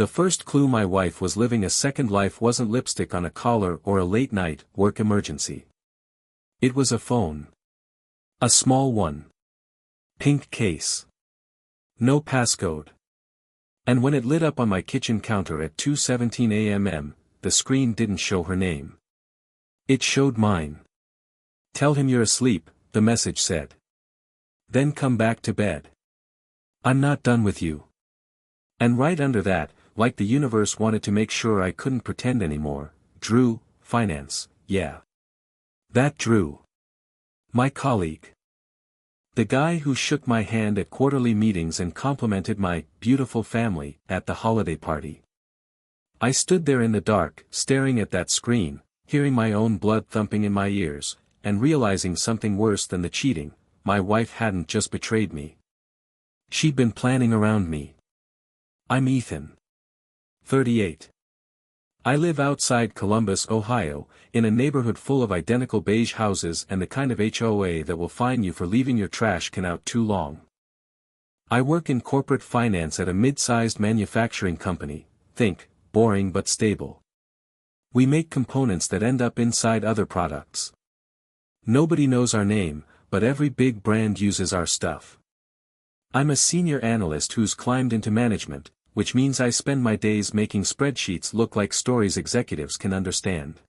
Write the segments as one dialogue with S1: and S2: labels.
S1: The first clue my wife was living a second life wasn't lipstick on a collar or a late-night work emergency. It was a phone. A small one. Pink case. No passcode. And when it lit up on my kitchen counter at 2:17 a.m., the screen didn't show her name. It showed mine. "Tell him you're asleep," the message said. "Then come back to bed. I'm not done with you." And right under that, like the universe wanted to make sure I couldn't pretend anymore, Drew, finance, yeah. That Drew. My colleague. The guy who shook my hand at quarterly meetings and complimented my beautiful family at the holiday party. I stood there in the dark, staring at that screen, hearing my own blood thumping in my ears, and realizing something worse than the cheating: my wife hadn't just betrayed me. She'd been planning around me. I'm Ethan. 38. I live outside Columbus, Ohio, in a neighborhood full of identical beige houses and the kind of HOA that will fine you for leaving your trash can out too long. I work in corporate finance at a mid-sized manufacturing company. Think, boring but stable. We make components that end up inside other products. Nobody knows our name, but every big brand uses our stuff. I'm a senior analyst who's climbed into management, which means I spend my days making spreadsheets look like stories executives can understand.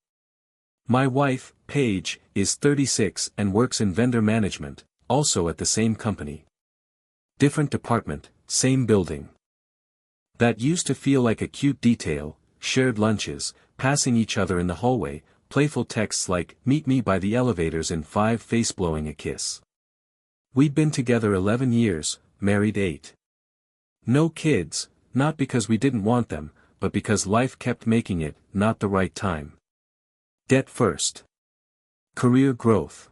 S1: My wife, Paige, is 36 and works in vendor management, also at the same company. Different department, same building. That used to feel like a cute detail: shared lunches, passing each other in the hallway, playful texts like "meet me by the elevators in 5" face-blowing a kiss. We'd been together 11 years, married 8. No kids. Not because we didn't want them, but because life kept making it not the right time. Debt first. Career growth.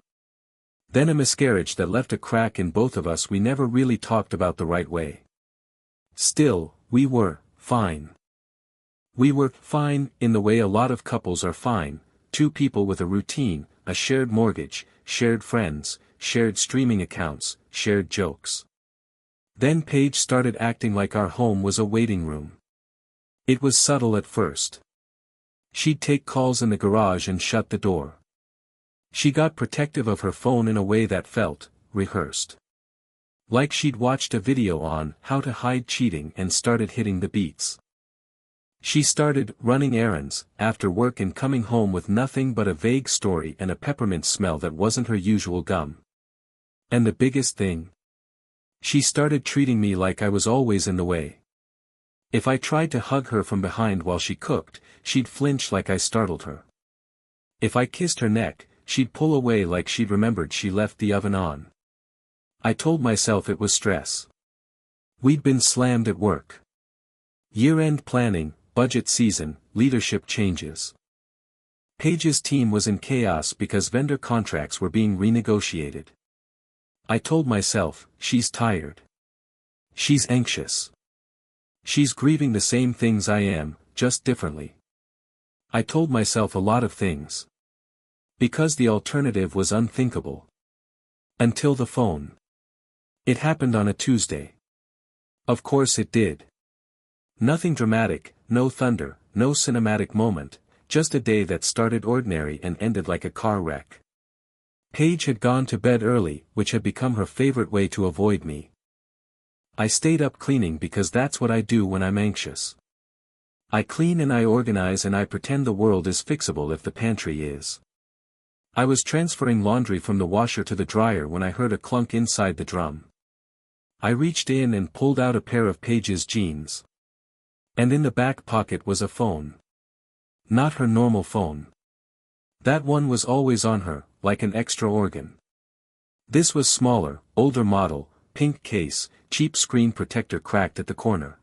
S1: Then a miscarriage that left a crack in both of us we never really talked about the right way. Still, we were fine. We were fine in the way a lot of couples are fine: two people with a routine, a shared mortgage, shared friends, shared streaming accounts, shared jokes. Then Paige started acting like our home was a waiting room. It was subtle at first. She'd take calls in the garage and shut the door. She got protective of her phone in a way that felt rehearsed. Like she'd watched a video on how to hide cheating and started hitting the beats. She started running errands after work and coming home with nothing but a vague story and a peppermint smell that wasn't her usual gum. And the biggest thing? She started treating me like I was always in the way. If I tried to hug her from behind while she cooked, she'd flinch like I startled her. If I kissed her neck, she'd pull away like she'd remembered she left the oven on. I told myself it was stress. We'd been slammed at work. Year-end planning, budget season, leadership changes. Paige's team was in chaos because vendor contracts were being renegotiated. I told myself, she's tired. She's anxious. She's grieving the same things I am, just differently. I told myself a lot of things. Because the alternative was unthinkable. Until the phone. It happened on a Tuesday. Of course it did. Nothing dramatic, no thunder, no cinematic moment, just a day that started ordinary and ended like a car wreck. Paige had gone to bed early, which had become her favorite way to avoid me. I stayed up cleaning because that's what I do when I'm anxious. I clean and I organize and I pretend the world is fixable if the pantry is. I was transferring laundry from the washer to the dryer when I heard a clunk inside the drum. I reached in and pulled out a pair of Paige's jeans. And in the back pocket was a phone. Not her normal phone. That one was always on her, like an extra organ. This was smaller, older model, pink case, cheap screen protector cracked at the corner.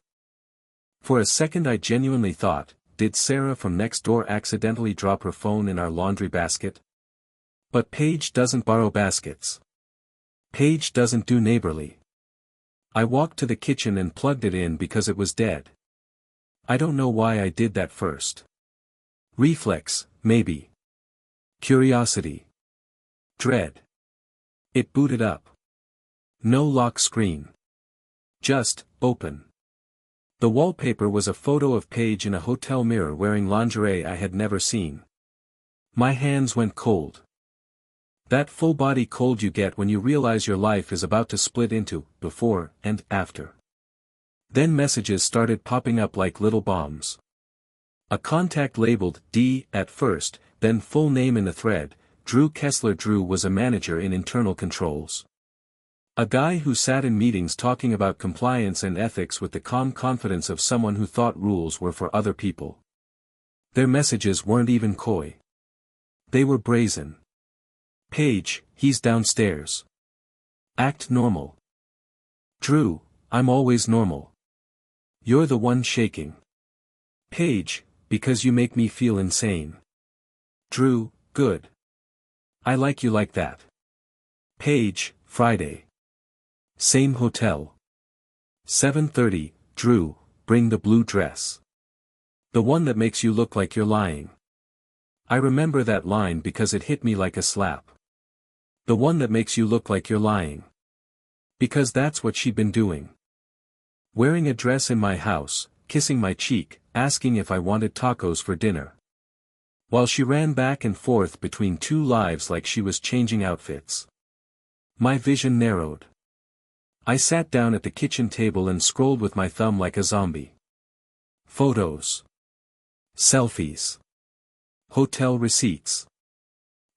S1: For a second I genuinely thought, did Sarah from next door accidentally drop her phone in our laundry basket? But Paige doesn't borrow baskets. Paige doesn't do neighborly. I walked to the kitchen and plugged it in because it was dead. I don't know why I did that first. Reflex, maybe. Curiosity. Dread. It booted up. No lock screen. Just, open. The wallpaper was a photo of Paige in a hotel mirror wearing lingerie I had never seen. My hands went cold. That full-body cold you get when you realize your life is about to split into before and after. Then messages started popping up like little bombs. A contact labeled D at first, then full name in the thread. Drew Kessler. Drew was a manager in internal controls. A guy who sat in meetings talking about compliance and ethics with the calm confidence of someone who thought rules were for other people. Their messages weren't even coy. They were brazen. Paige, he's downstairs. Act normal. Drew, I'm always normal. You're the one shaking. Paige, because you make me feel insane. Drew, good. I like you like that. Paige, Friday. Same hotel. 7:30, Drew, bring the blue dress. The one that makes you look like you're lying. I remember that line because it hit me like a slap. The one that makes you look like you're lying. Because that's what she'd been doing. Wearing a dress in my house, kissing my cheek, asking if I wanted tacos for dinner. While she ran back and forth between two lives like she was changing outfits. My vision narrowed. I sat down at the kitchen table and scrolled with my thumb like a zombie. Photos. Selfies. Hotel receipts.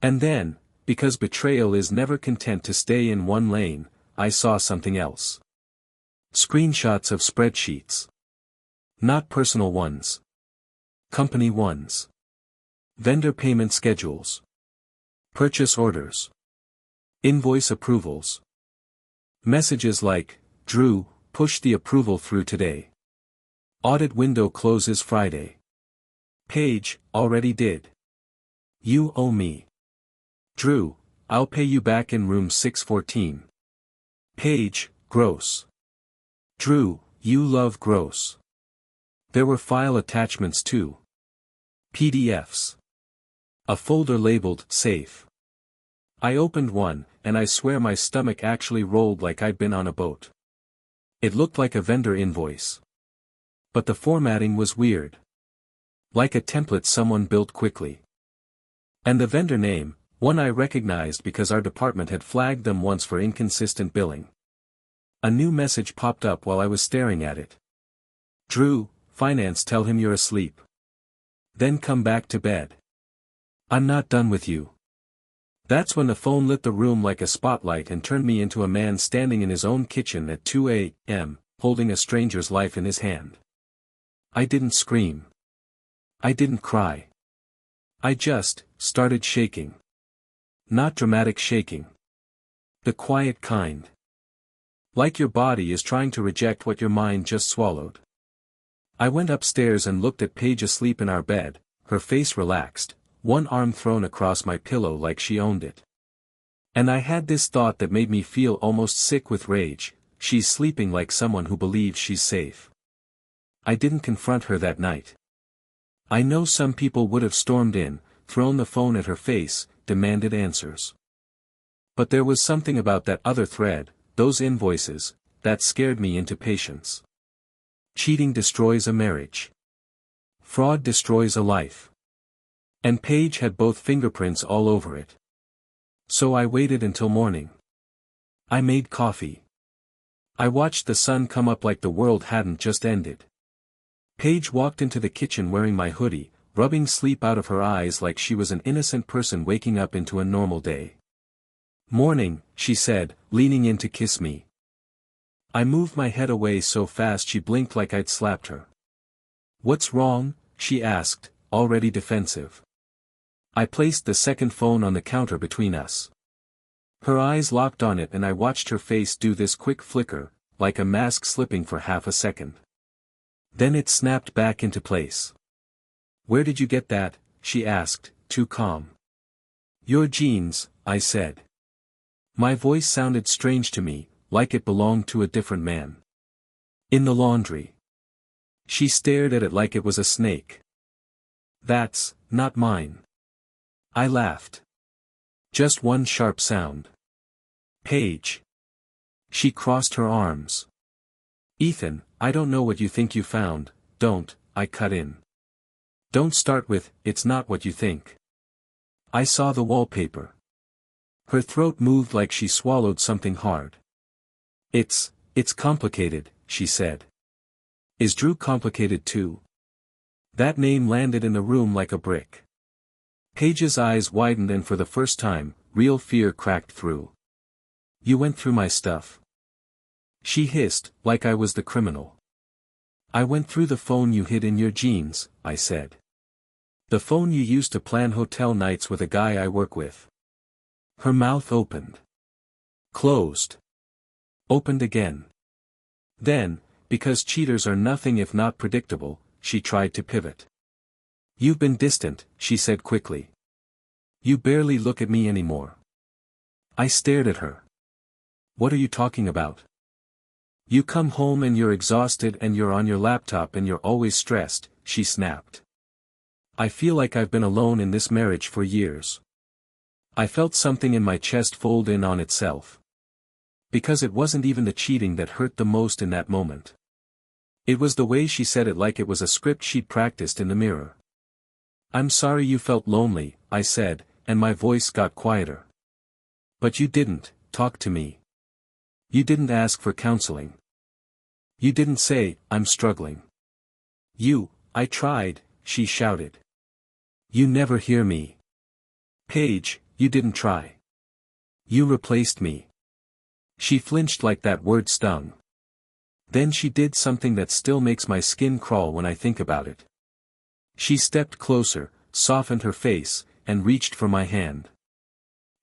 S1: And then, because betrayal is never content to stay in one lane, I saw something else. Screenshots of spreadsheets. Not personal ones. Company ones. Vendor payment schedules. Purchase orders. Invoice approvals. Messages like, Drew, push the approval through today. Audit window closes Friday. Paige, already did. You owe me. Drew, I'll pay you back in room 614. Paige, gross. Drew, you love gross. There were file attachments too. PDFs. A folder labeled Safe. I opened one, and I swear my stomach actually rolled like I'd been on a boat. It looked like a vendor invoice. But the formatting was weird. Like a template someone built quickly. And the vendor name, one I recognized because our department had flagged them once for inconsistent billing. A new message popped up while I was staring at it. Drew, finance, tell him you're asleep. Then come back to bed. I'm not done with you. That's when the phone lit the room like a spotlight and turned me into a man standing in his own kitchen at 2 a.m., holding a stranger's life in his hand. I didn't scream. I didn't cry. I just started shaking. Not dramatic shaking. The quiet kind. Like your body is trying to reject what your mind just swallowed. I went upstairs and looked at Paige asleep in our bed, her face relaxed, one arm thrown across my pillow like she owned it. And I had this thought that made me feel almost sick with rage, she's sleeping like someone who believes she's safe. I didn't confront her that night. I know some people would have stormed in, thrown the phone at her face, demanded answers. But there was something about that other thread, those invoices, that scared me into patience. Cheating destroys a marriage. Fraud destroys a life. And Paige had both fingerprints all over it. So I waited until morning. I made coffee. I watched the sun come up like the world hadn't just ended. Paige walked into the kitchen wearing my hoodie, rubbing sleep out of her eyes like she was an innocent person waking up into a normal day. Morning, she said, leaning in to kiss me. I moved my head away so fast she blinked like I'd slapped her. What's wrong? She asked, already defensive. I placed the second phone on the counter between us. Her eyes locked on it and I watched her face do this quick flicker, like a mask slipping for half a second. Then it snapped back into place. Where did you get that? She asked, too calm. Your jeans, I said. My voice sounded strange to me, like it belonged to a different man. In the laundry. She stared at it like it was a snake. That's not mine. I laughed. Just one sharp sound. Paige. She crossed her arms. Ethan, I don't know what you think you found, don't, I cut in. Don't start with, it's not what you think. I saw the wallpaper. Her throat moved like she swallowed something hard. It's complicated, she said. Is Drew complicated too? That name landed in the room like a brick. Paige's eyes widened and for the first time, real fear cracked through. You went through my stuff. She hissed, like I was the criminal. I went through the phone you hid in your jeans, I said. The phone you used to plan hotel nights with a guy I work with. Her mouth opened. Closed. Opened again. Then, because cheaters are nothing if not predictable, she tried to pivot. You've been distant, she said quickly. You barely look at me anymore. I stared at her. What are you talking about? You come home and you're exhausted and you're on your laptop and you're always stressed, she snapped. I feel like I've been alone in this marriage for years. I felt something in my chest fold in on itself. Because it wasn't even the cheating that hurt the most in that moment. It was the way she said it, like it was a script she'd practiced in the mirror. I'm sorry you felt lonely, I said, and my voice got quieter. But you didn't talk to me. You didn't ask for counseling. You didn't say, I'm struggling. I tried, she shouted. You never hear me. Paige, you didn't try. You replaced me. She flinched like that word stung. Then she did something that still makes my skin crawl when I think about it. She stepped closer, softened her face, and reached for my hand.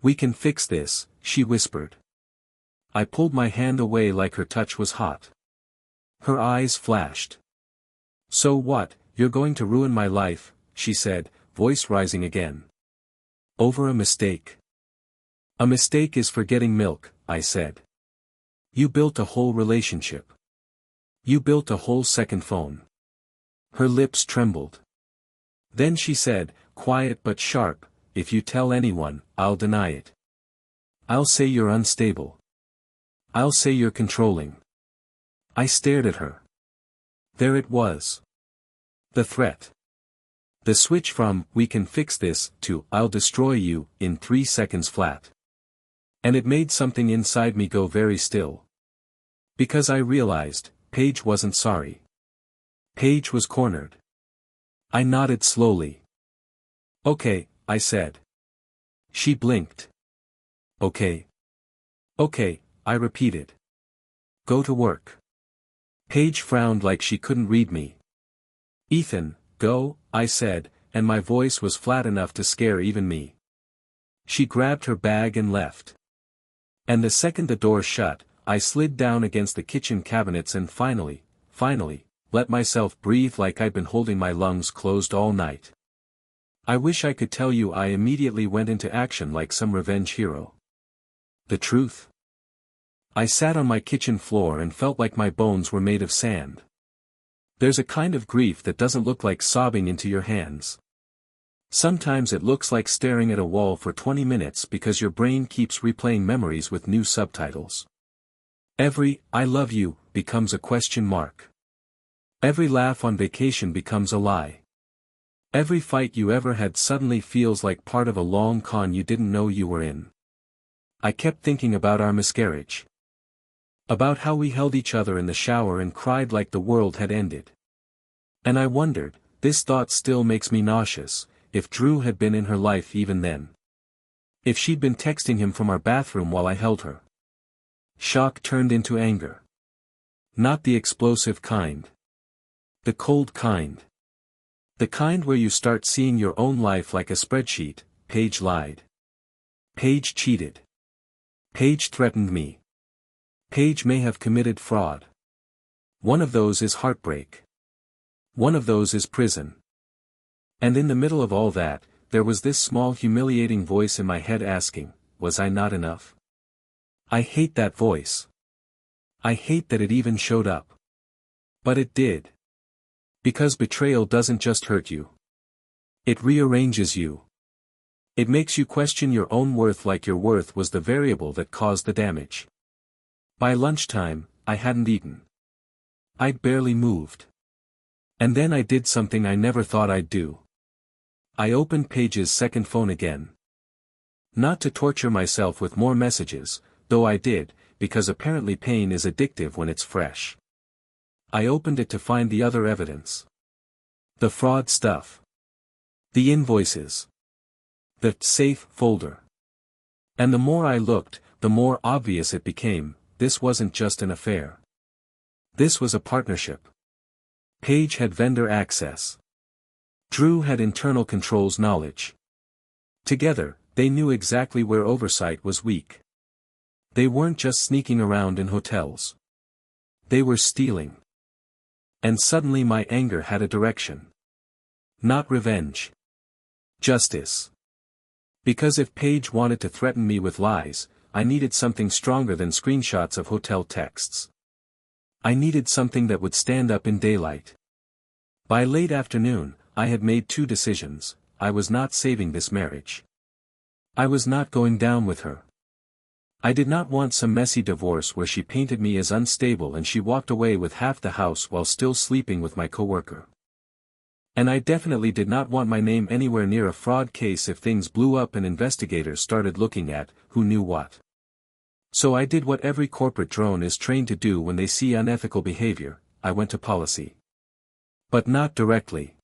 S1: We can fix this, she whispered. I pulled my hand away like her touch was hot. Her eyes flashed. So what, you're going to ruin my life, she said, voice rising again. Over a mistake. A mistake is forgetting milk, I said. You built a whole relationship. You built a whole second phone. Her lips trembled. Then she said, quiet but sharp, if you tell anyone, I'll deny it. I'll say you're unstable. I'll say you're controlling. I stared at her. There it was. The threat. The switch from, we can fix this, to, I'll destroy you, in 3 seconds flat. And it made something inside me go very still. Because I realized, Paige wasn't sorry. Paige was cornered. I nodded slowly. Okay, I said. She blinked. Okay. Okay, I repeated. Go to work. Paige frowned like she couldn't read me. Ethan, go, I said, and my voice was flat enough to scare even me. She grabbed her bag and left. And the second the door shut, I slid down against the kitchen cabinets and finally, let myself breathe like I'd been holding my lungs closed all night. I wish I could tell you I immediately went into action like some revenge hero. The truth? I sat on my kitchen floor and felt like my bones were made of sand. There's a kind of grief that doesn't look like sobbing into your hands. Sometimes it looks like staring at a wall for 20 minutes because your brain keeps replaying memories with new subtitles. Every, I love you, becomes a question mark. Every laugh on vacation becomes a lie. Every fight you ever had suddenly feels like part of a long con you didn't know you were in. I kept thinking about our miscarriage. About how we held each other in the shower and cried like the world had ended. And I wondered, this thought still makes me nauseous, if Drew had been in her life even then. If she'd been texting him from our bathroom while I held her. Shock turned into anger. Not the explosive kind. The cold kind. The kind where you start seeing your own life like a spreadsheet. Paige lied. Paige cheated. Paige threatened me. Paige may have committed fraud. One of those is heartbreak. One of those is prison. And in the middle of all that, there was this small humiliating voice in my head asking, was I not enough? I hate that voice. I hate that it even showed up. But it did. Because betrayal doesn't just hurt you. It rearranges you. It makes you question your own worth like your worth was the variable that caused the damage. By lunchtime, I hadn't eaten. I'd barely moved. And then I did something I never thought I'd do. I opened Paige's second phone again. Not to torture myself with more messages, though I did, because apparently pain is addictive when it's fresh. I opened it to find the other evidence. The fraud stuff. The invoices. The safe folder. And the more I looked, the more obvious it became, this wasn't just an affair. This was a partnership. Paige had vendor access. Drew had internal controls knowledge. Together, they knew exactly where oversight was weak. They weren't just sneaking around in hotels. They were stealing. And suddenly my anger had a direction. Not revenge. Justice. Because if Paige wanted to threaten me with lies, I needed something stronger than screenshots of hotel texts. I needed something that would stand up in daylight. By late afternoon, I had made two decisions. I was not saving this marriage. I was not going down with her. I did not want some messy divorce where she painted me as unstable and she walked away with half the house while still sleeping with my coworker. And I definitely did not want my name anywhere near a fraud case if things blew up and investigators started looking at, who knew what. So I did what every corporate drone is trained to do when they see unethical behavior, I went to policy. But not directly.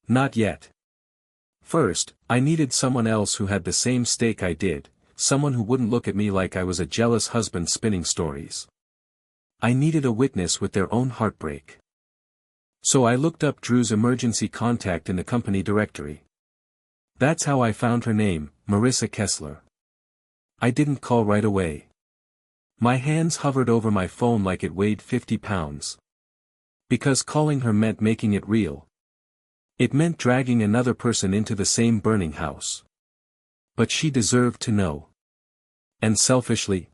S1: Not yet. First, I needed someone else who had the same stake I did, someone who wouldn't look at me like I was a jealous husband spinning stories. I needed a witness with their own heartbreak. So I looked up Drew's emergency contact in the company directory. That's how I found her name, Marissa Kessler. I didn't call right away. My hands hovered over my phone like it weighed 50 pounds. Because calling her meant making it real. It meant dragging another person into the same burning house. But she deserved to know. And selfishly,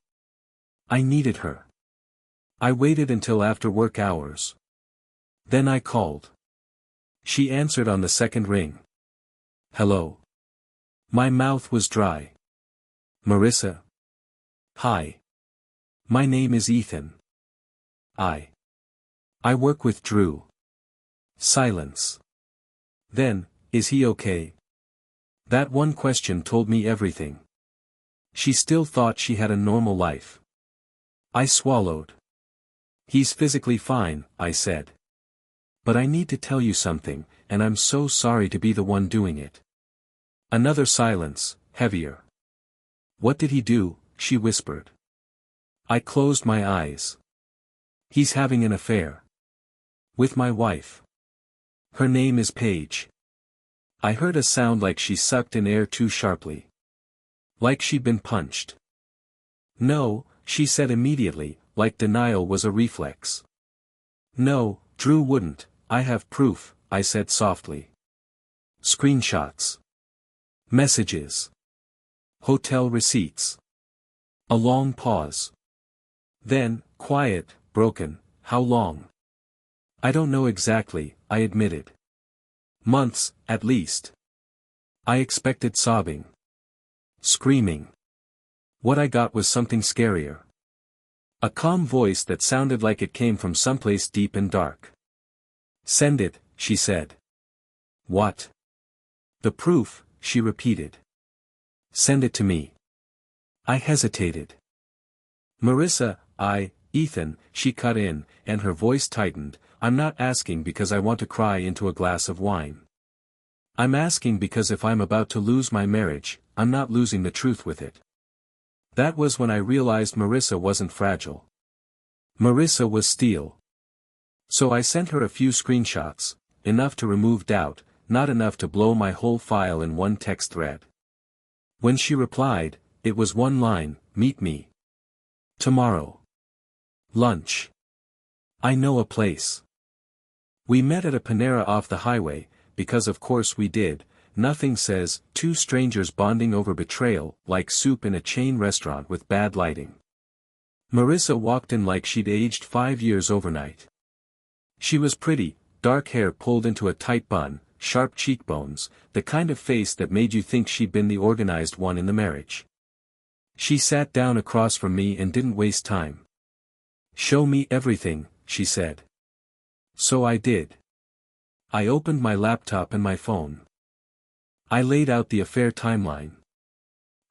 S1: I needed her. I waited until after work hours. Then I called. She answered on the second ring. Hello. My mouth was dry. Marissa? Hi. My name is Ethan. I work with Drew. Silence. Then, is he okay? That one question told me everything. She still thought she had a normal life. I swallowed. He's physically fine, I said. But I need to tell you something, and I'm so sorry to be the one doing it. Another silence, heavier. What did he do? She whispered. I closed my eyes. He's having an affair. With my wife. Her name is Paige. I heard a sound like she sucked in air too sharply. Like she'd been punched. No, she said immediately, like denial was a reflex. No, Drew wouldn't, I have proof, I said softly. Screenshots. Messages. Hotel receipts. A long pause. Then, quiet, broken, how long? I don't know exactly, I admitted. Months, at least. I expected sobbing. Screaming. What I got was something scarier. A calm voice that sounded like it came from someplace deep and dark. Send it, she said. What? The proof, she repeated. Send it to me. I hesitated. Marissa, Ethan, she cut in, and her voice tightened, I'm not asking because I want to cry into a glass of wine. I'm asking because if I'm about to lose my marriage, I'm not losing the truth with it. That was when I realized Marissa wasn't fragile. Marissa was steel. So I sent her a few screenshots, enough to remove doubt, not enough to blow my whole file in one text thread. When she replied, it was one line, meet me. Tomorrow. Lunch. I know a place. We met at a Panera off the highway, because of course we did. Nothing says, two strangers bonding over betrayal, like soup in a chain restaurant with bad lighting. Marissa walked in like she'd aged 5 years overnight. She was pretty, dark hair pulled into a tight bun, sharp cheekbones, the kind of face that made you think she'd been the organized one in the marriage. She sat down across from me and didn't waste time. Show me everything, she said. So I did. I opened my laptop and my phone. I laid out the affair timeline.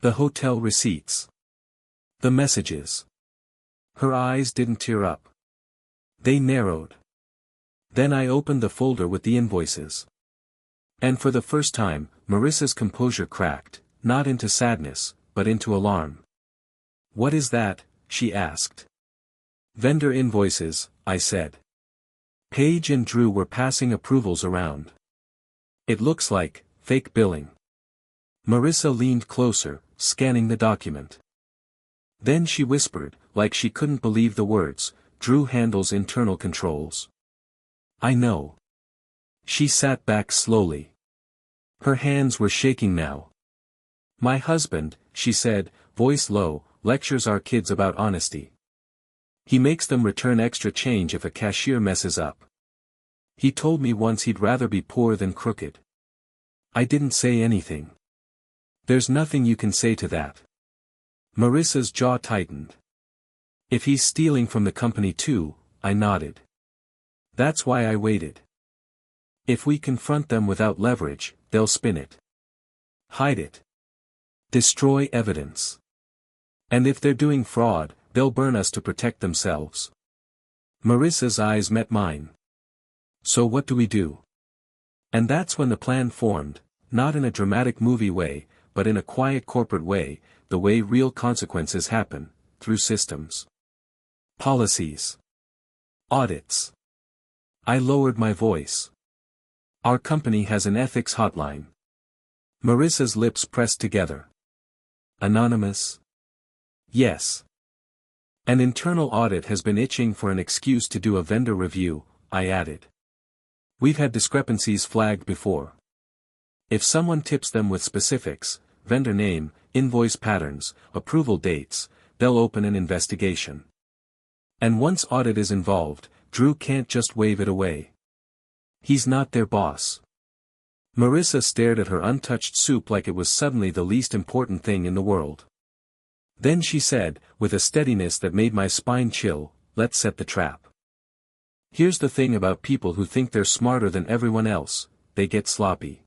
S1: The hotel receipts. The messages. Her eyes didn't tear up. They narrowed. Then I opened the folder with the invoices. And for the first time, Marissa's composure cracked, not into sadness, but into alarm. "What is that?" she asked. "Vendor invoices," I said. Paige and Drew were passing approvals around. "It looks like fake billing." Marissa leaned closer, scanning the document. Then she whispered, like she couldn't believe the words, "Drew handles internal controls." "I know." She sat back slowly. Her hands were shaking now. "My husband," she said, voice low, "lectures our kids about honesty. He makes them return extra change if a cashier messes up. He told me once he'd rather be poor than crooked." I didn't say anything. "There's nothing you can say to that." Marissa's jaw tightened. "If he's stealing from the company too," I nodded. "That's why I waited. If we confront them without leverage, they'll spin it. Hide it. Destroy evidence. And if they're doing fraud, they'll burn us to protect themselves." Marissa's eyes met mine. "So what do we do?" And that's when the plan formed, not in a dramatic movie way, but in a quiet corporate way, the way real consequences happen, through systems. Policies. Audits. I lowered my voice. "Our company has an ethics hotline." Marissa's lips pressed together. "Anonymous?" "Yes." "An internal audit has been itching for an excuse to do a vendor review," I added. "We've had discrepancies flagged before. If someone tips them with specifics, vendor name, invoice patterns, approval dates, they'll open an investigation. And once audit is involved, Drew can't just wave it away. He's not their boss." Marissa stared at her untouched soup like it was suddenly the least important thing in the world. Then she said, with a steadiness that made my spine chill, "Let's set the trap. Here's the thing about people who think they're smarter than everyone else, they get sloppy.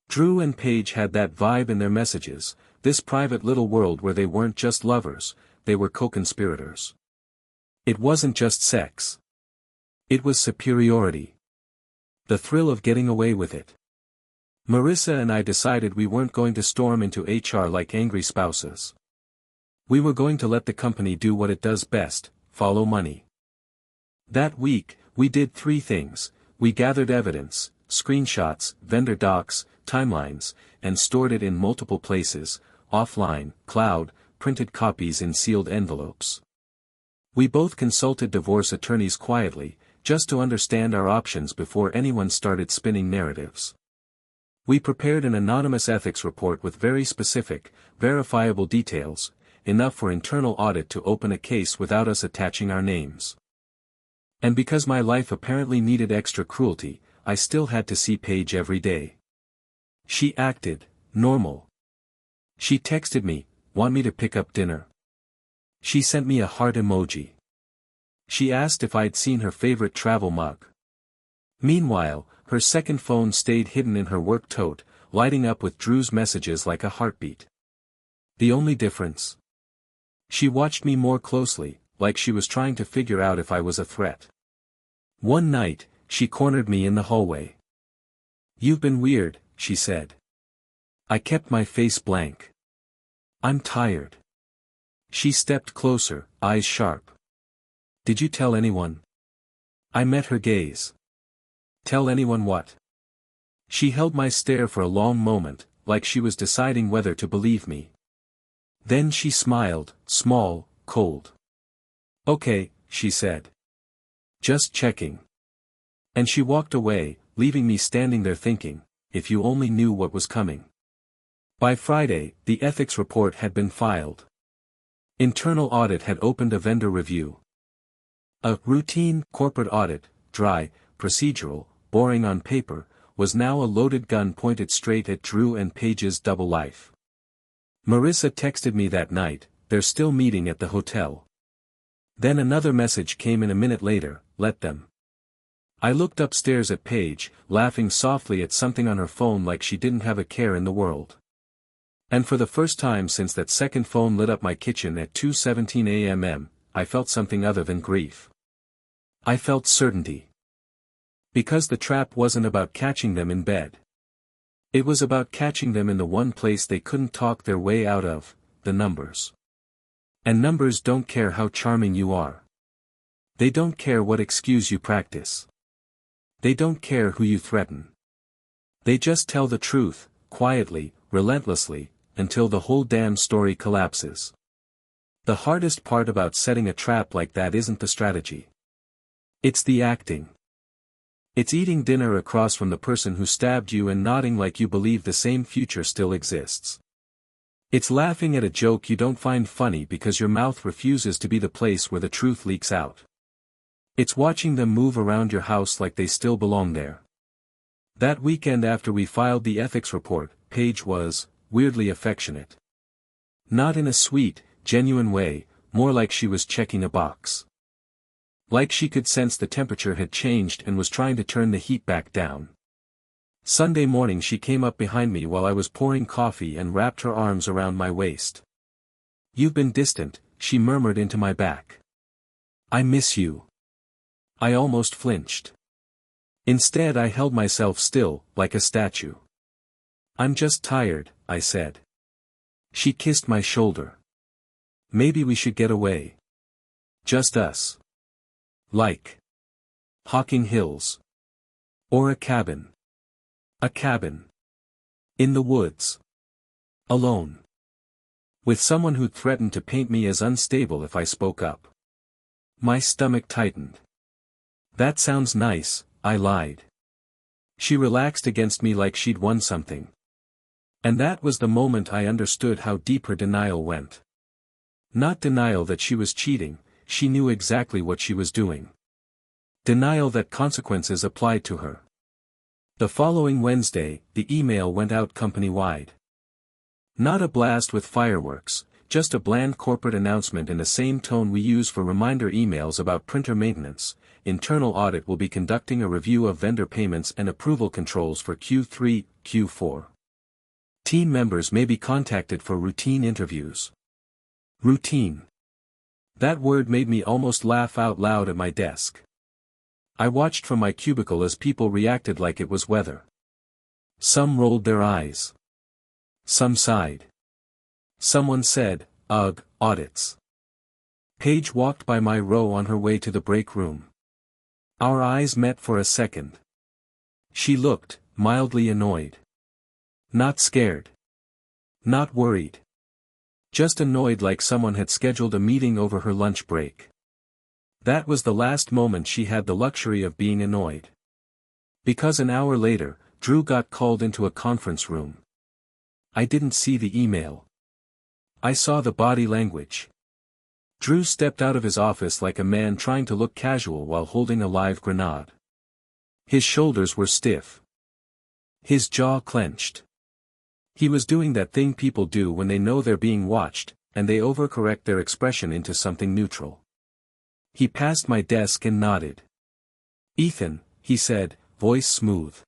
S1: Drew and Paige had that vibe in their messages, this private little world where they weren't just lovers, they were co-conspirators. It wasn't just sex. It was superiority. The thrill of getting away with it. Marissa and I decided we weren't going to storm into HR like angry spouses. We were going to let the company do what it does best, follow money. That week, we did 3 things. We gathered evidence, screenshots, vendor docs, timelines, and stored it in multiple places, offline, cloud, printed copies in sealed envelopes. We both consulted divorce attorneys quietly, just to understand our options before anyone started spinning narratives. We prepared an anonymous ethics report with very specific, verifiable details, enough for internal audit to open a case without us attaching our names. And because my life apparently needed extra cruelty, I still had to see Paige every day. She acted normal. She texted me, "Want me to pick up dinner?" She sent me a heart emoji. She asked if I'd seen her favorite travel mug. Meanwhile, her second phone stayed hidden in her work tote, lighting up with Drew's messages like a heartbeat. The only difference? She watched me more closely, like she was trying to figure out if I was a threat. One night, she cornered me in the hallway. "You've been weird," she said. I kept my face blank. "I'm tired." She stepped closer, eyes sharp. "Did you tell anyone?" I met her gaze. "Tell anyone what?" She held my stare for a long moment, like she was deciding whether to believe me. Then she smiled, small, cold. "Okay," she said. "Just checking." And she walked away, leaving me standing there thinking, if you only knew what was coming. By Friday, the ethics report had been filed. Internal audit had opened a vendor review. A routine, corporate audit, dry, procedural, boring on paper, was now a loaded gun pointed straight at Drew and Paige's double life. Marissa texted me that night, "They're still meeting at the hotel." Then another message came in a minute later, "Let them." I looked upstairs at Paige, laughing softly at something on her phone like she didn't have a care in the world. And for the first time since that second phone lit up my kitchen at 2:17 a.m., I felt something other than grief. I felt certainty. Because the trap wasn't about catching them in bed. It was about catching them in the one place they couldn't talk their way out of, the numbers. And numbers don't care how charming you are. They don't care what excuse you practice. They don't care who you threaten. They just tell the truth, quietly, relentlessly, until the whole damn story collapses. The hardest part about setting a trap like that isn't the strategy. It's the acting. It's eating dinner across from the person who stabbed you and nodding like you believe the same future still exists. It's laughing at a joke you don't find funny because your mouth refuses to be the place where the truth leaks out. It's watching them move around your house like they still belong there. That weekend after we filed the ethics report, Paige was, weirdly affectionate. Not in a sweet, genuine way, more like she was checking a box. Like she could sense the temperature had changed and was trying to turn the heat back down. Sunday morning she came up behind me while I was pouring coffee and wrapped her arms around my waist. "You've been distant," she murmured into my back. "I miss you." I almost flinched. Instead I held myself still, like a statue. "I'm just tired," I said. She kissed my shoulder. "Maybe we should get away. Just us. Like Hocking Hills. Or a cabin. A cabin. In the woods. Alone. With someone who'd threatened to paint me as unstable if I spoke up." My stomach tightened. "That sounds nice," I lied. She relaxed against me like she'd won something. And that was the moment I understood how deep her denial went. Not denial that she was cheating, she knew exactly what she was doing. Denial that consequences applied to her. The following Wednesday, the email went out company-wide. Not a blast with fireworks, just a bland corporate announcement in the same tone we use for reminder emails about printer maintenance. Internal audit will be conducting a review of vendor payments and approval controls for Q3, Q4. Team members may be contacted for routine interviews. Routine. That word made me almost laugh out loud at my desk. I watched from my cubicle as people reacted like it was weather. Some rolled their eyes. Some sighed. Someone said, "Ugh, audits." Paige walked by my row on her way to the break room. Our eyes met for a second. She looked, mildly annoyed. Not scared. Not worried. Just annoyed like someone had scheduled a meeting over her lunch break. That was the last moment she had the luxury of being annoyed. Because an hour later, Drew got called into a conference room. I didn't see the email. I saw the body language. Drew stepped out of his office like a man trying to look casual while holding a live grenade. His shoulders were stiff. His jaw clenched. He was doing that thing people do when they know they're being watched, and they overcorrect their expression into something neutral. He passed my desk and nodded. "Ethan," he said, voice smooth.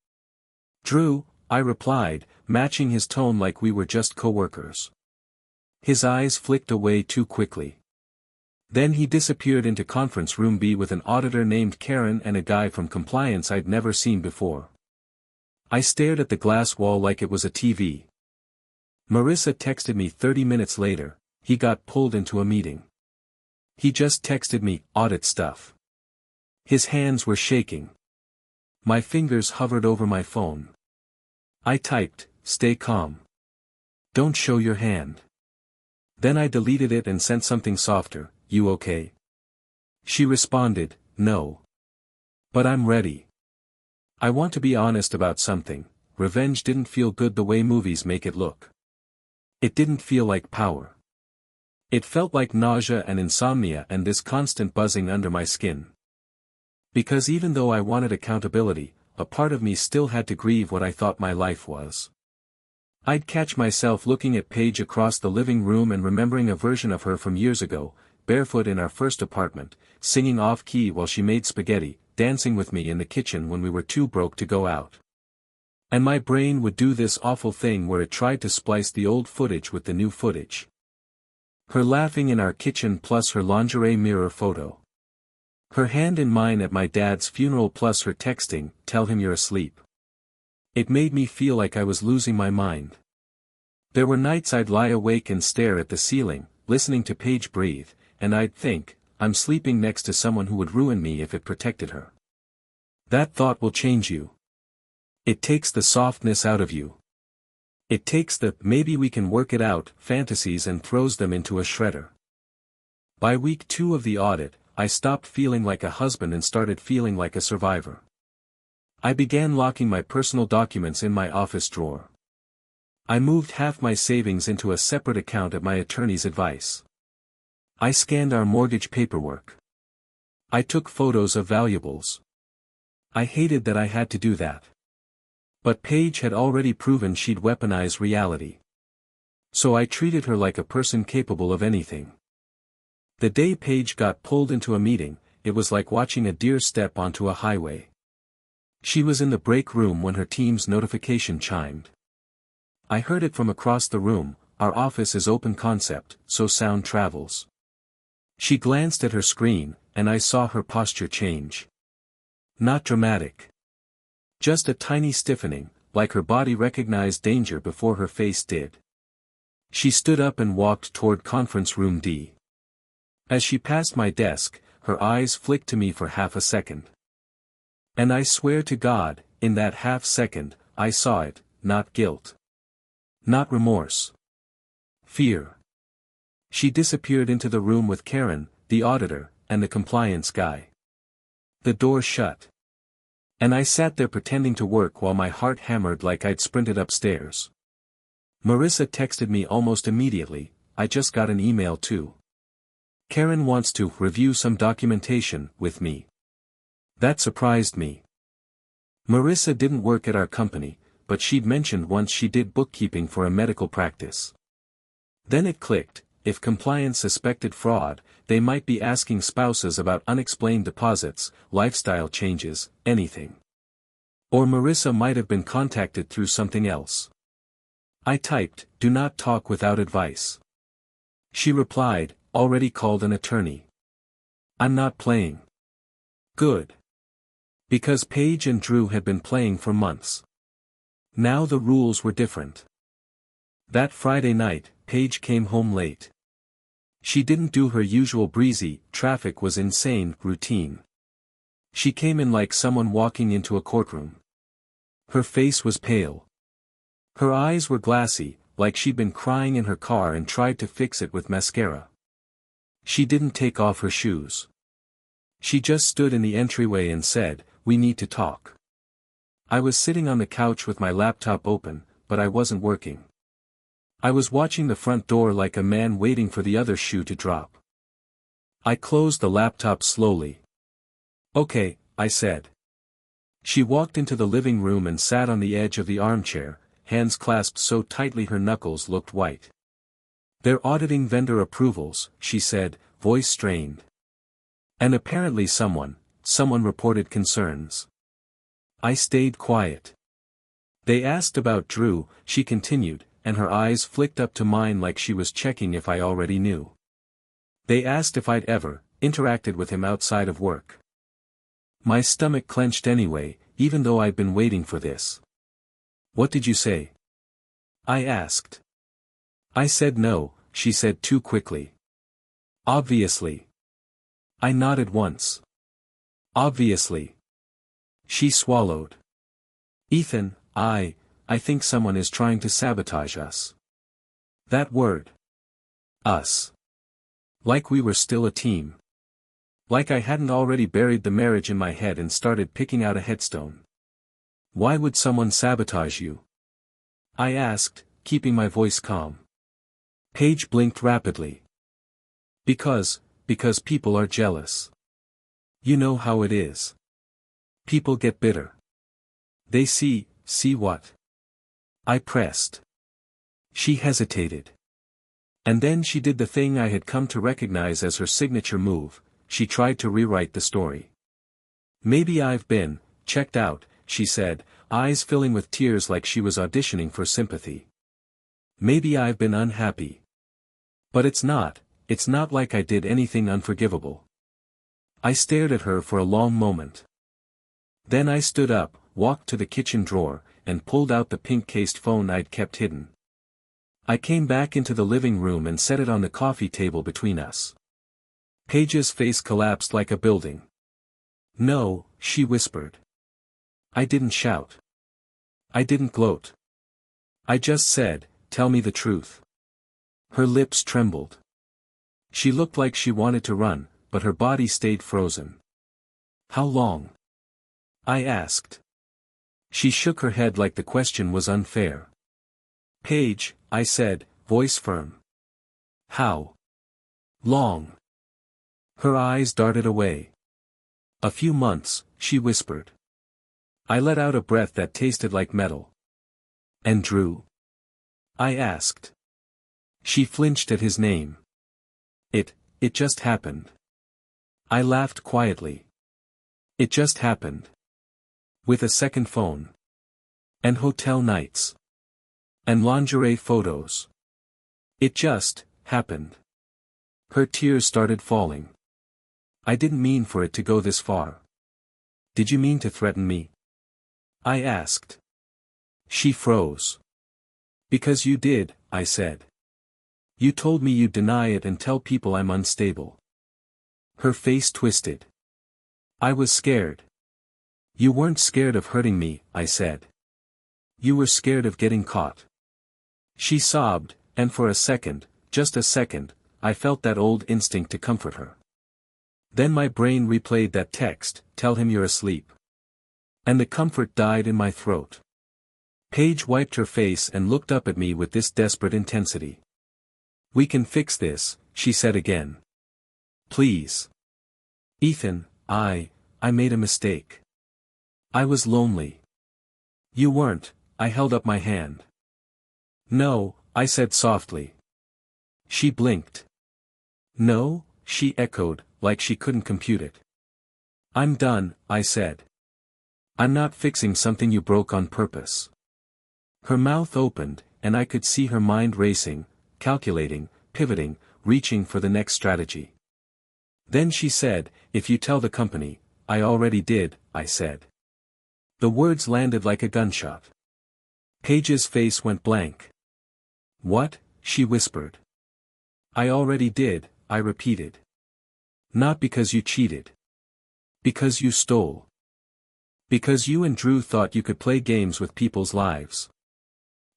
S1: "Drew," I replied, matching his tone like we were just coworkers. His eyes flicked away too quickly. Then he disappeared into conference room B with an auditor named Karen and a guy from compliance I'd never seen before. I stared at the glass wall like it was a TV. Marissa texted me 30 minutes later, "He got pulled into a meeting." He just texted me, "Audit stuff." His hands were shaking. My fingers hovered over my phone. I typed, "Stay calm. Don't show your hand." Then I deleted it and sent something softer, "You okay?" She responded, "No. But I'm ready. I want to be honest about something. Revenge didn't feel good the way movies make it look. It didn't feel like power. It felt like nausea and insomnia and this constant buzzing under my skin. Because even though I wanted accountability, a part of me still had to grieve what I thought my life was. I'd catch myself looking at Paige across the living room and remembering a version of her from years ago, barefoot in our first apartment, singing off-key while she made spaghetti, dancing with me in the kitchen when we were too broke to go out. And my brain would do this awful thing where it tried to splice the old footage with the new footage. Her laughing in our kitchen plus her lingerie mirror photo. Her hand in mine at my dad's funeral plus her texting, "Tell him you're asleep." It made me feel like I was losing my mind. There were nights I'd lie awake and stare at the ceiling, listening to Paige breathe, and I'd think, I'm sleeping next to someone who would ruin me if it protected her. That thought will change you. It takes the softness out of you. It takes the "maybe we can work it out" fantasies and throws them into a shredder. By week 2 of the audit, I stopped feeling like a husband and started feeling like a survivor. I began locking my personal documents in my office drawer. I moved half my savings into a separate account at my attorney's advice. I scanned our mortgage paperwork. I took photos of valuables. I hated that I had to do that. But Paige had already proven she'd weaponize reality. So I treated her like a person capable of anything. The day Paige got pulled into a meeting, it was like watching a deer step onto a highway. She was in the break room when her team's notification chimed. I heard it from across the room. Our office is open concept, so sound travels. She glanced at her screen, and I saw her posture change. Not dramatic. Just a tiny stiffening, like her body recognized danger before her face did. She stood up and walked toward conference room D. As she passed my desk, her eyes flicked to me for half a second. And I swear to God, in that half second, I saw it, not guilt. Not remorse. Fear. She disappeared into the room with Karen, the auditor, and the compliance guy. The door shut. And I sat there pretending to work while my heart hammered like I'd sprinted upstairs. Marissa texted me almost immediately, "I just got an email too. Karen wants to review some documentation with me." That surprised me. Marissa didn't work at our company, but she'd mentioned once she did bookkeeping for a medical practice. Then it clicked, if compliance suspected fraud, they might be asking spouses about unexplained deposits, lifestyle changes, anything. Or Marissa might have been contacted through something else. I typed, "Do not talk without advice." She replied, "Already called an attorney." I'm not playing. Good. Because Paige and Drew had been playing for months. Now the rules were different. That Friday night, Paige came home late. She didn't do her usual breezy, "traffic was insane" routine. She came in like someone walking into a courtroom. Her face was pale. Her eyes were glassy, like she'd been crying in her car and tried to fix it with mascara. She didn't take off her shoes. She just stood in the entryway and said, "We need to talk." I was sitting on the couch with my laptop open, but I wasn't working. I was watching the front door like a man waiting for the other shoe to drop. I closed the laptop slowly. "Okay," I said. She walked into the living room and sat on the edge of the armchair, hands clasped so tightly her knuckles looked white. "They're auditing vendor approvals," she said, voice strained. "And apparently someone reported concerns." I stayed quiet. "They asked about Drew," she continued, and her eyes flicked up to mine like she was checking if I already knew. "They asked if I'd ever interacted with him outside of work." My stomach clenched anyway, even though I'd been waiting for this. "What did you say?" I asked. "I said no," she said too quickly. "Obviously." I nodded once. "Obviously." She swallowed. "Ethan, I think someone is trying to sabotage us." That word. Us. Like we were still a team. Like I hadn't already buried the marriage in my head and started picking out a headstone. "Why would someone sabotage you?" I asked, keeping my voice calm. Paige blinked rapidly. Because people are jealous. You know how it is. People get bitter. They see what? I pressed. She hesitated. And then she did the thing I had come to recognize as her signature move, she tried to rewrite the story. Maybe I've been checked out, she said, eyes filling with tears like she was auditioning for sympathy. Maybe I've been unhappy. But it's not like I did anything unforgivable. I stared at her for a long moment. Then I stood up, walked to the kitchen drawer, and pulled out the pink-cased phone I'd kept hidden. I came back into the living room and set it on the coffee table between us. Paige's face collapsed like a building. "No," she whispered. I didn't shout. I didn't gloat. I just said, "Tell me the truth." Her lips trembled. She looked like she wanted to run, but her body stayed frozen. "How long?" I asked. She shook her head like the question was unfair. "Paige," I said, voice firm. "How long?" Her eyes darted away. "A few months," she whispered. I let out a breath that tasted like metal. "And Drew?" I asked. She flinched at his name. It just happened." I laughed quietly. "It just happened. With a second phone. And hotel nights. And lingerie photos. It just happened." Her tears started falling. "I didn't mean for it to go this far." "Did you mean to threaten me?" I asked. She froze. "Because you did," I said. "You told me you'd deny it and tell people I'm unstable." Her face twisted. "I was scared." "You weren't scared of hurting me," I said. "You were scared of getting caught." She sobbed, and for a second, just a second, I felt that old instinct to comfort her. Then my brain replayed that text, "Tell him you're asleep." And the comfort died in my throat. Paige wiped her face and looked up at me with this desperate intensity. "We can fix this," she said again. "Please." "Ethan, I made a mistake. I was lonely." "You weren't," I held up my hand. "No," I said softly. She blinked. "No?" she echoed, like she couldn't compute it. "I'm done," I said. "I'm not fixing something you broke on purpose." Her mouth opened, and I could see her mind racing, calculating, pivoting, reaching for the next strategy. Then she said, "If you tell the company." "I already did," I said. The words landed like a gunshot. Paige's face went blank. "What?" she whispered. "I already did," I repeated. "Not because you cheated. Because you stole. Because you and Drew thought you could play games with people's lives."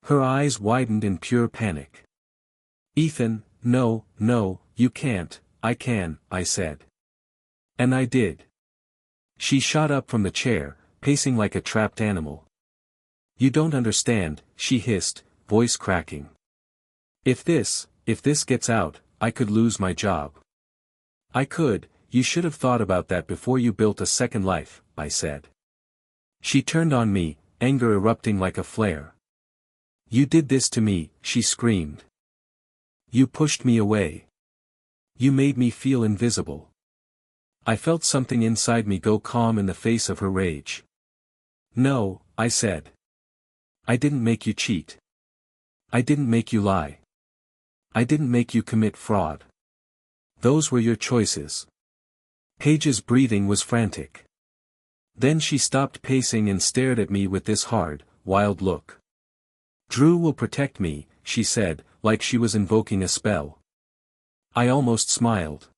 S1: Her eyes widened in pure panic. "Ethan, no, you can't." "I can," I said. And I did. She shot up from the chair, pacing like a trapped animal. "You don't understand," she hissed, voice cracking. If this gets out, I could lose my job." "I could, you should have thought about that before you built a second life," I said. She turned on me, anger erupting like a flare. "You did this to me," she screamed. "You pushed me away. You made me feel invisible." I felt something inside me go calm in the face of her rage. "No," I said. "I didn't make you cheat. I didn't make you lie. I didn't make you commit fraud. Those were your choices." Paige's breathing was frantic. Then she stopped pacing and stared at me with this hard, wild look. "Drew will protect me," she said, like she was invoking a spell. I almost smiled.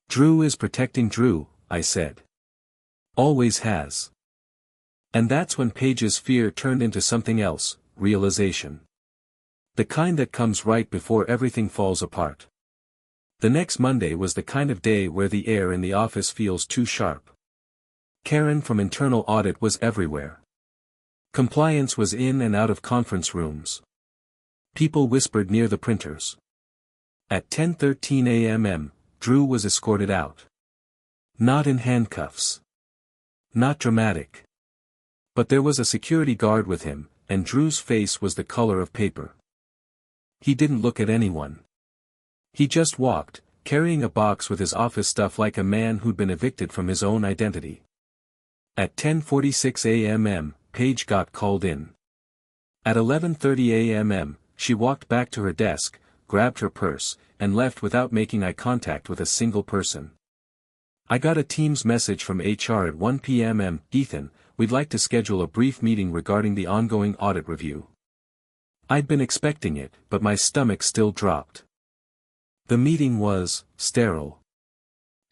S1: "Drew is protecting Drew," I said. "Always has." And that's when Paige's fear turned into something else, realization. The kind that comes right before everything falls apart. The next Monday was the kind of day where the air in the office feels too sharp. Karen from internal audit was everywhere. Compliance was in and out of conference rooms. People whispered near the printers. At 10:13 a.m., Drew was escorted out. Not in handcuffs. Not dramatic. But there was a security guard with him, and Drew's face was the color of paper. He didn't look at anyone. He just walked, carrying a box with his office stuff like a man who'd been evicted from his own identity. At 10:46 a.m., Paige got called in. At 11:30 a.m., she walked back to her desk, grabbed her purse, and left without making eye contact with a single person. I got a Teams message from HR at 1 p.m. Ethan, we'd like to schedule a brief meeting regarding the ongoing audit review. I'd been expecting it, but my stomach still dropped. The meeting was sterile.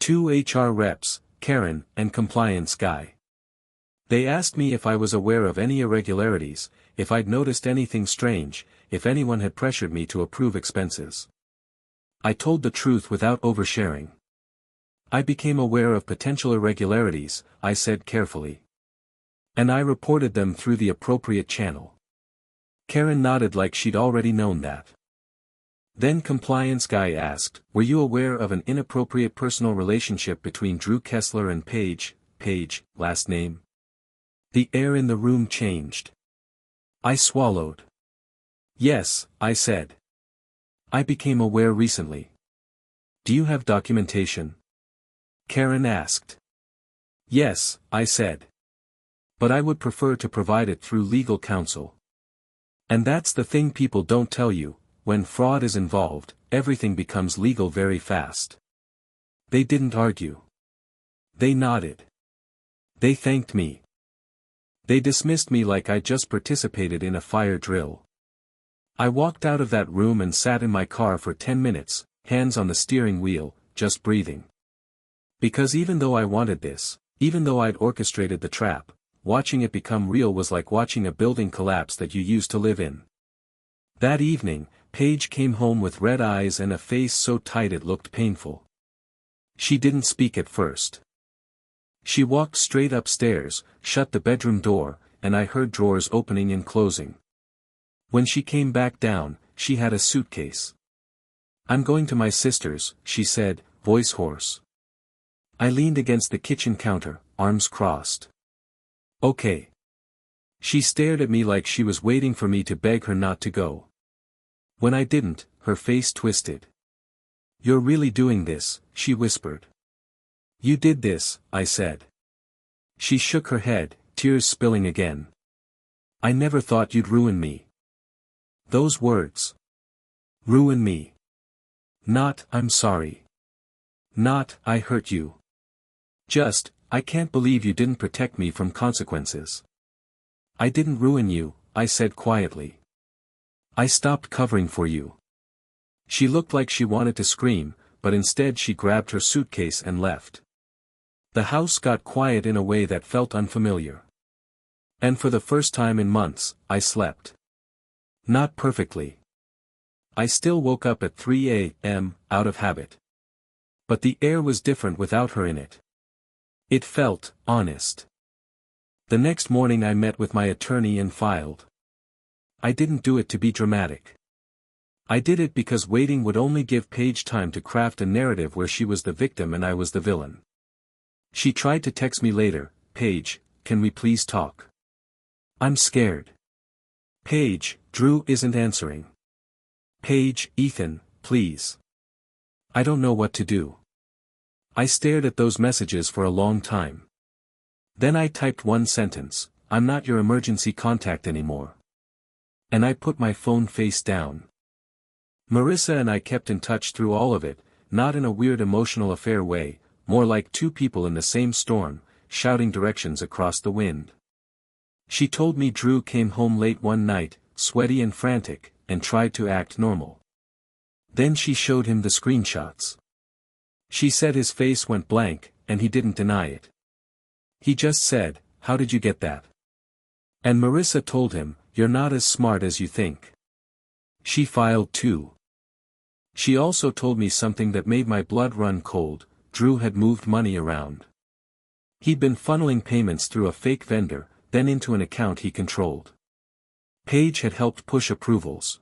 S1: 2 HR reps, Karen, and compliance guy. They asked me if I was aware of any irregularities, if I'd noticed anything strange, if anyone had pressured me to approve expenses. I told the truth without oversharing. I became aware of potential irregularities, I said carefully. And I reported them through the appropriate channel. Karen nodded like she'd already known that. Then compliance guy asked, were you aware of an inappropriate personal relationship between Drew Kessler and Paige, last name? The air in the room changed. I swallowed. Yes, I said. I became aware recently. Do you have documentation? Karen asked. Yes, I said. But I would prefer to provide it through legal counsel. And that's the thing people don't tell you, when fraud is involved, everything becomes legal very fast. They didn't argue. They nodded. They thanked me. They dismissed me like I just participated in a fire drill. I walked out of that room and sat in my car for 10 minutes, hands on the steering wheel, just breathing. Because even though I wanted this, even though I'd orchestrated the trap, watching it become real was like watching a building collapse that you used to live in. That evening, Paige came home with red eyes and a face so tight it looked painful. She didn't speak at first. She walked straight upstairs, shut the bedroom door, and I heard drawers opening and closing. When she came back down, she had a suitcase. I'm going to my sister's, she said, voice hoarse. I leaned against the kitchen counter, arms crossed. Okay. She stared at me like she was waiting for me to beg her not to go. When I didn't, her face twisted. You're really doing this, she whispered. You did this, I said. She shook her head, tears spilling again. I never thought you'd ruin me. Those words. Ruin me. Not, I'm sorry. Not, I hurt you. Just, I can't believe you didn't protect me from consequences. I didn't ruin you, I said quietly. I stopped covering for you. She looked like she wanted to scream, but instead she grabbed her suitcase and left. The house got quiet in a way that felt unfamiliar. And for the first time in months, I slept. Not perfectly. I still woke up at 3 a.m., out of habit. But the air was different without her in it. It felt honest. The next morning I met with my attorney and filed. I didn't do it to be dramatic. I did it because waiting would only give Paige time to craft a narrative where she was the victim and I was the villain. She tried to text me later, Paige, can we please talk? I'm scared. Paige, Drew isn't answering. Paige, Ethan, please. I don't know what to do. I stared at those messages for a long time. Then I typed one sentence, I'm not your emergency contact anymore. And I put my phone face down. Marissa and I kept in touch through all of it, not in a weird emotional affair way, more like two people in the same storm, shouting directions across the wind. She told me Drew came home late one night, sweaty and frantic, and tried to act normal. Then she showed him the screenshots. She said his face went blank, and he didn't deny it. He just said, how did you get that? And Marissa told him, you're not as smart as you think. She filed too. She also told me something that made my blood run cold. Drew had moved money around. He'd been funneling payments through a fake vendor, then into an account he controlled. Paige had helped push approvals.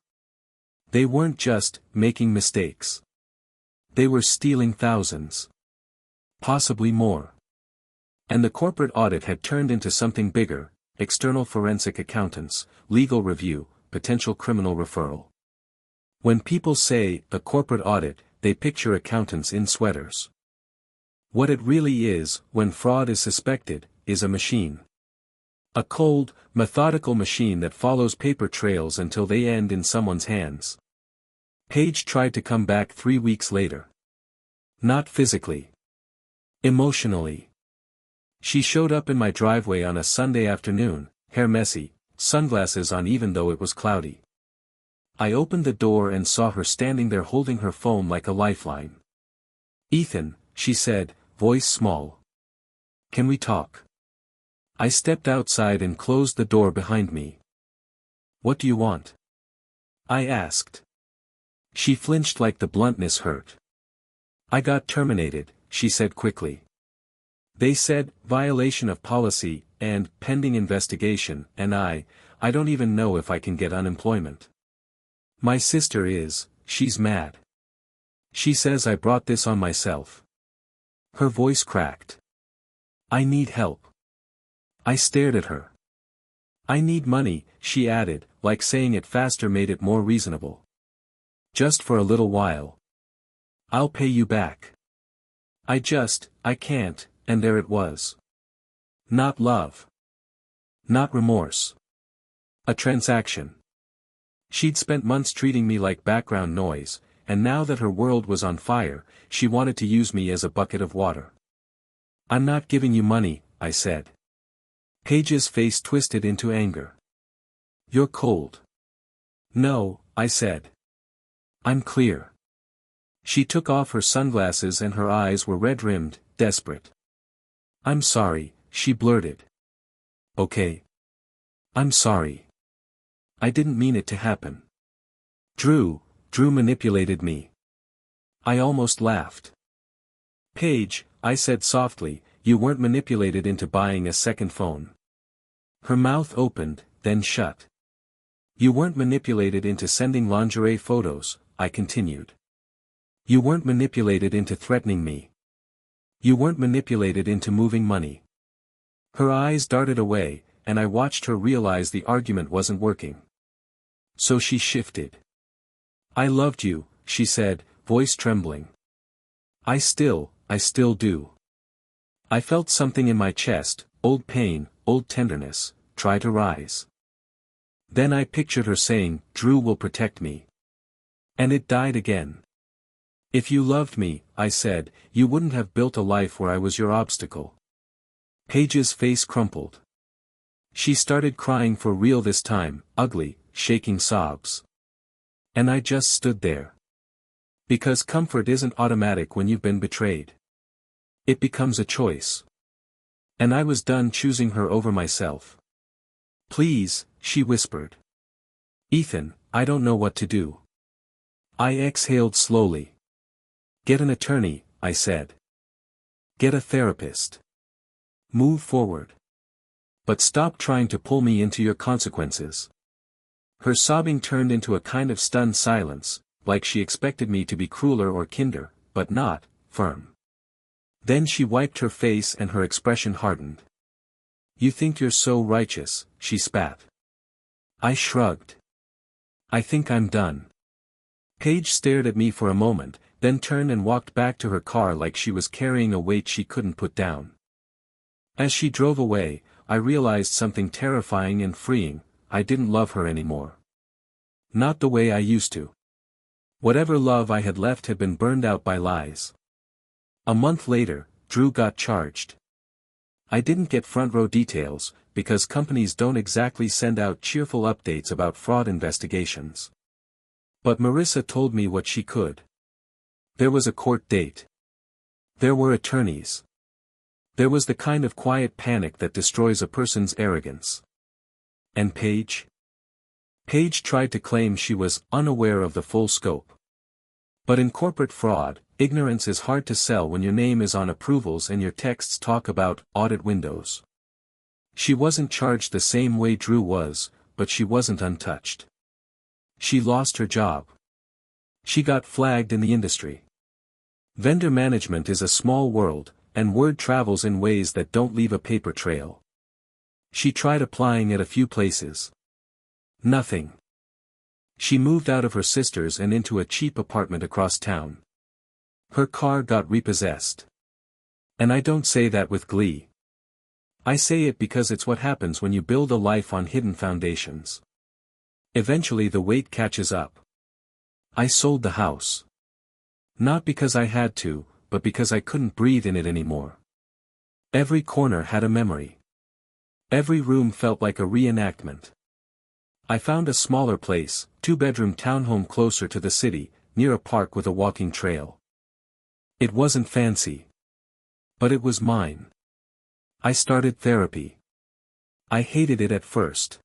S1: They weren't just making mistakes. They were stealing thousands. Possibly more. And the corporate audit had turned into something bigger, external forensic accountants, legal review, potential criminal referral. When people say, a corporate audit, they picture accountants in sweaters. What it really is, when fraud is suspected, is a machine. A cold, methodical machine that follows paper trails until they end in someone's hands. Paige tried to come back 3 weeks later. Not physically. Emotionally. She showed up in my driveway on a Sunday afternoon, hair messy, sunglasses on even though it was cloudy. I opened the door and saw her standing there holding her phone like a lifeline. "Ethan," she said, voice small. "Can we talk?" I stepped outside and closed the door behind me. "What do you want?" I asked. She flinched like the bluntness hurt. "I got terminated," she said quickly. "They said, violation of policy, and, pending investigation, and I don't even know if I can get unemployment. My sister she's mad. She says I brought this on myself." Her voice cracked. "I need help." I stared at her. "I need money," she added, like saying it faster made it more reasonable. "Just for a little while. I'll pay you back." I can't, and there it was. Not love. Not remorse. A transaction. She'd spent months treating me like background noise, and now that her world was on fire, she wanted to use me as a bucket of water. "I'm not giving you money," I said. Paige's face twisted into anger. "You're cold." "No," I said. "I'm clear." She took off her sunglasses and her eyes were red-rimmed, desperate. "I'm sorry," she blurted. "Okay. I'm sorry. I didn't mean it to happen. Drew manipulated me." I almost laughed. "Paige," I said softly, "you weren't manipulated into buying a second phone." Her mouth opened, then shut. "You weren't manipulated into sending lingerie photos," I continued. "You weren't manipulated into threatening me. You weren't manipulated into moving money." Her eyes darted away, and I watched her realize the argument wasn't working. So she shifted. "I loved you," she said, voice trembling. I still do." I felt something in my chest, old pain, old tenderness, try to rise. Then I pictured her saying, "Drew will protect me." And it died again. "If you loved me," I said, "you wouldn't have built a life where I was your obstacle." Paige's face crumpled. She started crying for real this time, ugly, shaking sobs. And I just stood there. Because comfort isn't automatic when you've been betrayed. It becomes a choice. And I was done choosing her over myself. "Please," she whispered. "Ethan, I don't know what to do." I exhaled slowly. "Get an attorney," I said. "Get a therapist. Move forward. But stop trying to pull me into your consequences." Her sobbing turned into a kind of stunned silence, like she expected me to be crueler or kinder, but not firm. Then she wiped her face and her expression hardened. "You think you're so righteous," she spat. I shrugged. "I think I'm done." Paige stared at me for a moment, then turned and walked back to her car like she was carrying a weight she couldn't put down. As she drove away, I realized something terrifying and freeing: I didn't love her anymore. Not the way I used to. Whatever love I had left had been burned out by lies. A month later, Drew got charged. I didn't get front-row details, because companies don't exactly send out cheerful updates about fraud investigations. But Marissa told me what she could. There was a court date. There were attorneys. There was the kind of quiet panic that destroys a person's arrogance. And Paige? Paige tried to claim she was unaware of the full scope. But in corporate fraud, ignorance is hard to sell when your name is on approvals and your texts talk about audit windows. She wasn't charged the same way Drew was, but she wasn't untouched. She lost her job. She got flagged in the industry. Vendor management is a small world, and word travels in ways that don't leave a paper trail. She tried applying at a few places. Nothing. She moved out of her sister's and into a cheap apartment across town. Her car got repossessed. And I don't say that with glee. I say it because it's what happens when you build a life on hidden foundations. Eventually the weight catches up. I sold the house. Not because I had to, but because I couldn't breathe in it anymore. Every corner had a memory. Every room felt like a reenactment. I found a smaller place, 2-bedroom townhome closer to the city, near a park with a walking trail. It wasn't fancy. But it was mine. I started therapy. I hated it at first.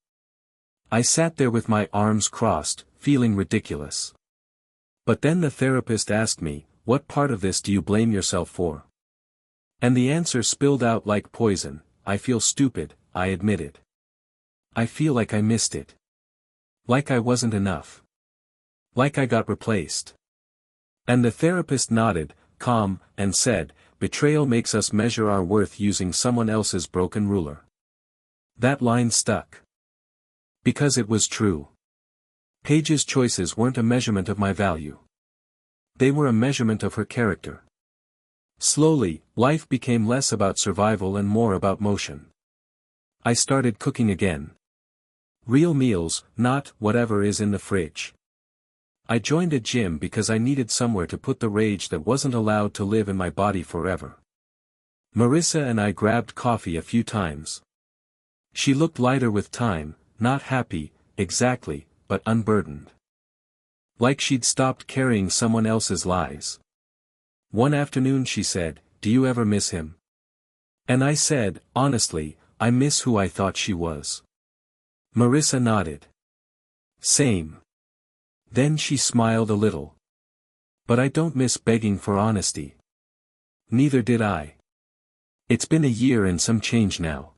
S1: I sat there with my arms crossed, feeling ridiculous. But then the therapist asked me, "What part of this do you blame yourself for?" And the answer spilled out like poison. "I feel stupid," I admitted. "I feel like I missed it. Like I wasn't enough. Like I got replaced." And the therapist nodded, calm, and said, "Betrayal makes us measure our worth using someone else's broken ruler." That line stuck. Because it was true. Paige's choices weren't a measurement of my value. They were a measurement of her character. Slowly, life became less about survival and more about motion. I started cooking again. Real meals, not whatever is in the fridge. I joined a gym because I needed somewhere to put the rage that wasn't allowed to live in my body forever. Marissa and I grabbed coffee a few times. She looked lighter with time, not happy, exactly, but unburdened. Like she'd stopped carrying someone else's lies. One afternoon she said, "Do you ever miss him?" And I said, "Honestly, I miss who I thought she was." Marissa nodded. "Same." Then she smiled a little. "But I don't miss begging for honesty." Neither did I. It's been a year and some change now.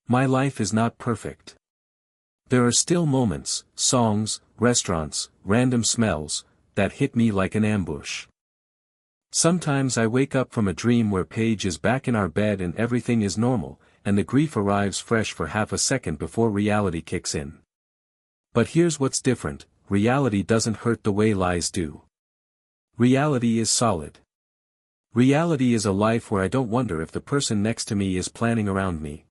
S1: My life is not perfect. There are still moments, songs, restaurants, random smells, that hit me like an ambush. Sometimes I wake up from a dream where Paige is back in our bed and everything is normal, and the grief arrives fresh for half a second before reality kicks in. But here's what's different. Reality doesn't hurt the way lies do. Reality is solid. Reality is a life where I don't wonder if the person next to me is planning around me.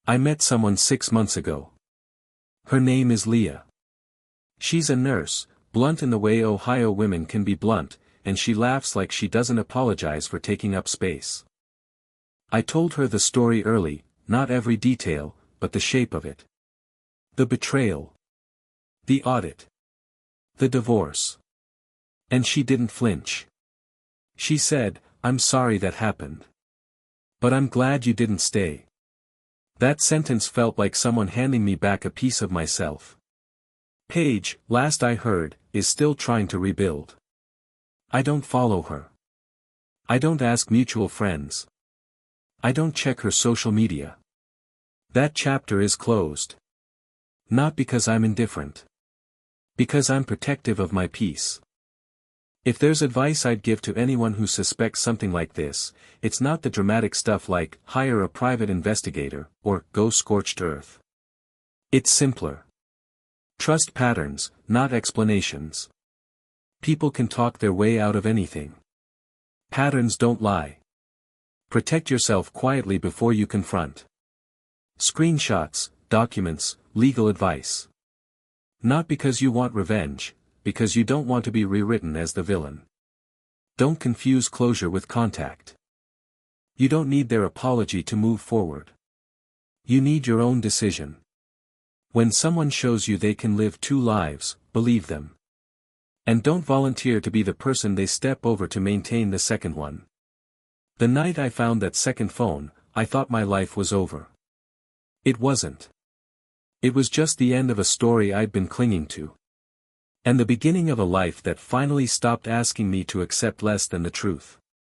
S1: I met someone 6 months ago. Her name is Leah. She's a nurse, blunt in the way Ohio women can be blunt, and she laughs like she doesn't apologize for taking up space. I told her the story early, not every detail, but the shape of it. The betrayal. The audit. The divorce. And she didn't flinch. She said, "I'm sorry that happened. But I'm glad you didn't stay." That sentence felt like someone handing me back a piece of myself. Paige, last I heard, is still trying to rebuild. I don't follow her. I don't ask mutual friends. I don't check her social media. That chapter is closed. Not because I'm indifferent. Because I'm protective of my peace. If there's advice I'd give to anyone who suspects something like this, it's not the dramatic stuff like, hire a private investigator, or, go scorched earth. It's simpler. Trust patterns, not explanations. People can talk their way out of anything. Patterns don't lie. Protect yourself quietly before you confront. Screenshots, documents, legal advice. Not because you want revenge, because you don't want to be rewritten as the villain. Don't confuse closure with contact. You don't need their apology to move forward. You need your own decision. When someone shows you they can live 2 lives, believe them. And don't volunteer to be the person they step over to maintain the second one. The night I found that second phone, I thought my life was over. It wasn't. It was just the end of a story I'd been clinging to. And the beginning of a life that finally stopped asking me to accept less than the truth.